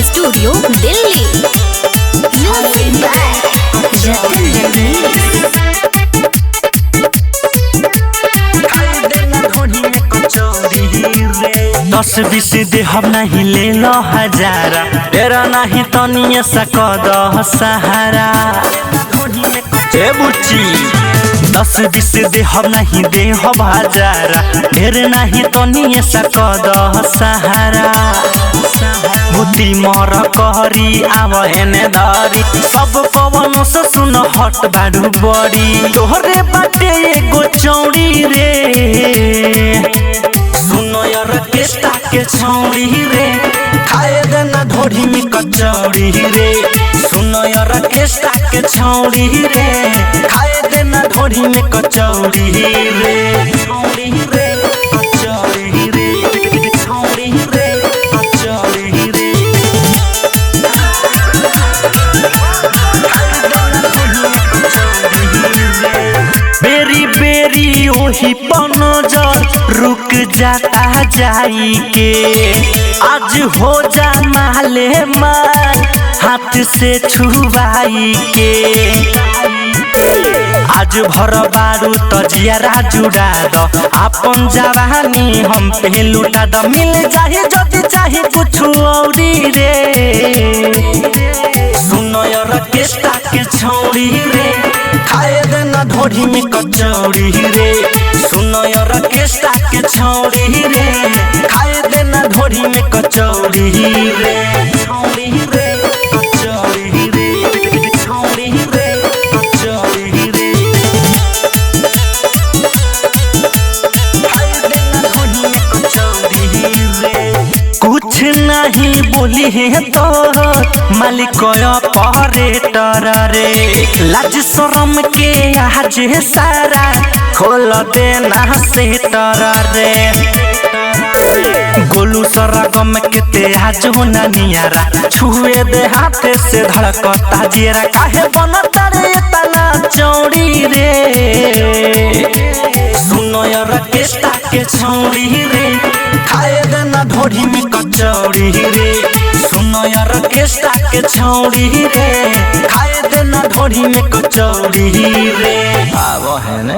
Studio Delhi. Music by Jatin Rameez. 10-20 दे हम नहीं ले लो हजारा, तेरा नहीं तनिए सकद सहारा। ए बुच्ची 10-20 दे हम नहीं दे हम हजारा, तेरे नहीं तनिए सकद सहारा। बुद्धि मर कहरी आव हेने धरी, सब पवन से सुन हट बाडू बड़ी। तोहरे बाटे एगो चौड़ी रे, सुनो यार केस्टा के छौड़ी रे, खाए देना ढोढ़ी में कचौड़ी रे। सुनो यार केस्टा के छौड़ी रे, खाए देना ढोढ़ी में कचौड़ी रे। छौड़ी रे कचौड़ी रे, छौड़ी रे कचौड़ी रे। बेरी बेरी ओही पनजर रुक जाता जाई के, आज हो जा माले माल हाथ से छुबाई के। आज भर बारू तजियारा जुड़ा द, अपन जवानी हम पे लुटा द। मिल जाही जदि चाहे कुछ औरी रे, सुनो यार केस्टा के छौड़ी रे, खाए देना ढोढ़ी में कचौड़ी रे। सुनो यार केस्टा के छौड़ी रे, खाए देना ढोढ़ी में कचौड़ी रे। छौड़ी रे कचौड़ी रे, छौड़ी रे कचौड़ी रे। खाए देना ढोढ़ी में कचौड़ी रे। कुछ नहीं बोली है तो मालिक ऑपरेटर रे, लाज शरम के आज सारा खोल देना सेटर रे। गोलू सरगम के तेज होना नियारा, छुए दे हाथ से धड़कता जेरा। काहे बनता रे तना चौड़ी रे, सुनो यार केस्टा के छौड़ी रे, खाए देना ढोढ़ी में कचौड़ी रे। सुनो यार केस्टा के छौड़ी रे, खाए देना ढोढ़ी में कचौड़ी रे। आवो है ने।